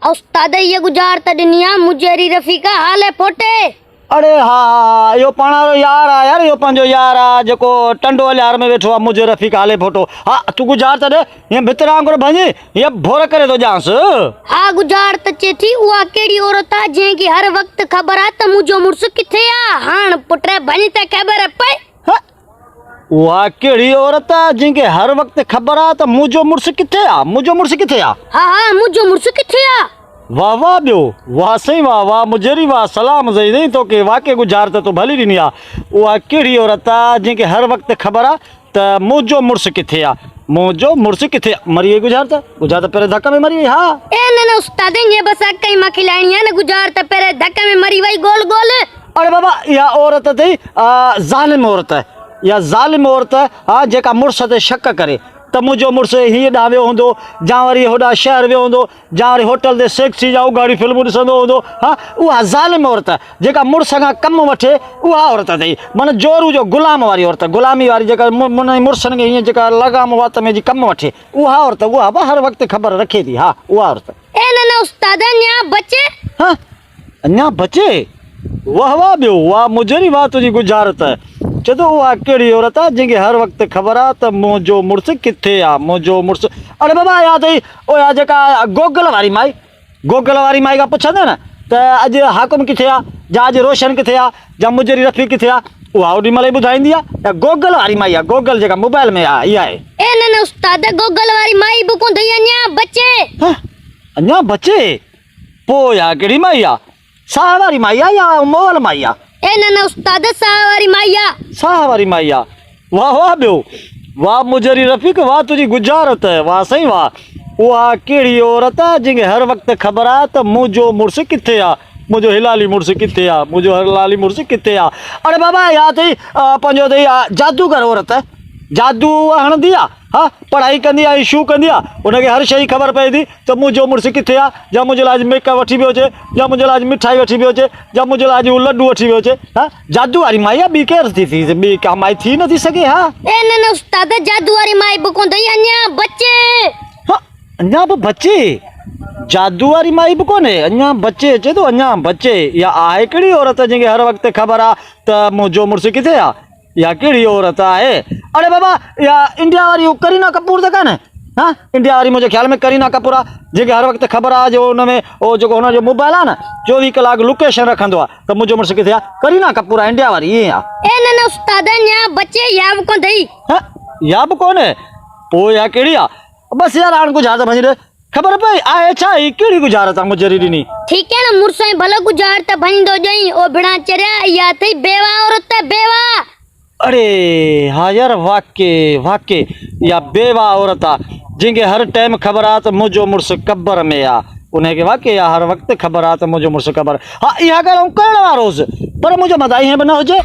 उस्ताद ये गुजार त दुनिया मुजेरी रफीका हाल है फोटे। अरे हाँ यो पाणारो यार आ यार यो पंहिंजो यार आ जेको टंडो यार में वेठो आ मुझे रफ़ीक हाले फोटो। हाँ तू गुजार त दे ये भितरा वांगुरु भंजी ये भोर करे तो जांस। हाँ गुजार त चे थी उहा केड़ी औरत आ जंहिंखे हर वक्त ख़बर आ त मुंहिंजो मुड़ुस किथे आ। हाण पुट भंजी त ख़बर पए। उहा केड़ी औरत आ जंहिंखे हर वक्त ख़बर आ त मुंहिंजो मुड़ुस किथे आ मुंहिंजो मुड़ुस किथे आ। हाँ हाँ मुंहिंजो मुड़ुस किथे आ। वाह वाह ॿियो वाह सही वाह वाह मुजेरी वाह सलाम सही तोखे वाक़ई गुजार त तूं भली ॾिनी आहे। उहा कहिड़ी औरत आहे जंहिंखे हर वक़्तु ख़बर आहे त मुंहिंजो मुड़ुस किथे आहे मुंहिंजो मुड़ुस किथे मरी वई गुजार त पहिरें धक में मरी वई। हा ए न उस्ताद ये बस कई मां खिलाइणी आहे न गुजार त पहिरें धक में मरी वई गोल गोल। अरे बाबा इहा औरत अथई ज़ालिम औरत या ज़ालिम औरत हा जेका मुड़ुस ते शक करे त मुंहिंजो मुड़ुस हीअं ॾांहुं वियो हूंदो या वरी होॾां शहर वियो हूंदो या वरी होटल ते सेक्सी या उघाड़ी फिल्मूं ॾिसंदो हूंदो। हा उहा ज़ालिम औरत जेका मुड़ुस खां कमु वठे उहा औरत अथई माना जोरू जो ग़ुलाम वारी औरत गुलामी वारी जेका मुड़ुसनि खे हीअं जेका लगाम वात में जी कमु वठे उहा औरत उहा बि हर वक़्तु ख़बर रखे थी। हा उहा औरत। ए न उस्ताद अञा बचे। हाँ अञा बचे वाह वाह ॿियो वाह मुजेरी वाह तुंहिंजी गुजारत चए थो उहा कहिड़ी औरत आहे जंहिंखे हर वक़्तु ख़बर आहे त मुंहिंजो मुड़ुस किथे आहे मुंहिंजो मुड़ुस। अरे बाबा या अथई उहा जेका गोगल वारी माई खां पुछंदे न त अॼु हाकुम किथे आहे या अॼु रोशन किथे आहे या मुजेरी रफ़ी किथे आहे उहा ओॾी महिल ई ॿुधाईंदी आहे। या गोगल वारी माई आहे गोगल जेका मोबाइल में आहे इहा आहे। ए न उस्ताद गोगल वारी माई बि कोन अथई अञा बचे। अञा बचे पोइ या कहिड़ी माई आहे साह वारी माई आहे या मोबाइल माई आहे। ए न उस्ताद साह वारी माई आ। साह वारी माई आहे वाह वाह ॿियो वाह मुजेरी रफ़ीक वाह तुंहिंजी गुजारत वाह साईं वाह। उहा कहिड़ी औरत आहे जंहिंखे हर वक़्तु ख़बर आहे त मुंहिंजो मुड़ुस किथे आहे मुंहिंजो हिलाली मुड़ुस किथे आहे मुंहिंजो हिलाली मुड़ुस किथे आहे। अरे बाबा या अथई पंहिंजो अथई जादूगर औरत जादू हणंदी आहे। हा पढ़ाई कंदी आहे शू कंदी आहे उनखे हर शइ ख़बर पए थी त मुंहिंजो मुड़ुस किथे आहे या मुंहिंजे लाइ मेकअप वठी पियो अचे या मुंहिंजे लाइ मिठाई वठी पियो अचे या मुंहिंजे लाइ उहो लड्डू वठी पियो अचे। हा जादू वारी माई आहे ॿी केरु थी ॿी का माई थी नथी सघे। हा ए न उस्ताद जादू वारी माई बि कोन अथई अञा बचे। हा अञा बि बचे जादू वारी माई बि कोन्हे अञा बचे अचे थो अञा बचे। या आहे कहिड़ी औरत जंहिंखे हर वक़्तु ख़बर आहे त मुंहिंजो मुड़ुस किथे आहे या कहिड़ी औरत आहे। अरे बाबा या इंडिया वारी करीना कपूर त कान्हे। हाँ इंडिया वारी मुंहिंजे ख़्याल में करीना कपूर आहे जंहिंखे हर वक़्तु ख़बर आहे जो हुन में उहो जेको हुनजो मोबाइल आहे न 24 कलाक लोकेशन रखंदो आहे त मुंहिंजो मुड़ुस किथे आहे करीना कपूर आहे इंडिया वारी ईअं आहे। ए न उस्ताद अञा बचे या बि कोन अथई। या बि कोन्हे पोइ या कहिड़ी आहे बसि यार हाणे गुजार त भञी ख़बर पई आहे छा ही कहिड़ी गुजारत आहे मुजेरी ॾिनी। ठीक है ना मुड़ुस भलो गुजार त भञींदो ॼई ओ बिना चरिया या अथई बेवा औरत बेवा। अरे हाँ यार वाक़ई या बेवा औरत आहे जंहिंखे हर टाइम ख़बर आहे त मुंहिंजो मुड़ुस क़बर में आहे उनखे वाक़ई हर वक़्तु ख़बर आहे त मुंहिंजो मुड़ुस क़बर। हा इहा ॻाल्हि करण वारोसि पर मुंहिंजो मज़ा ईअं बि न हुजे।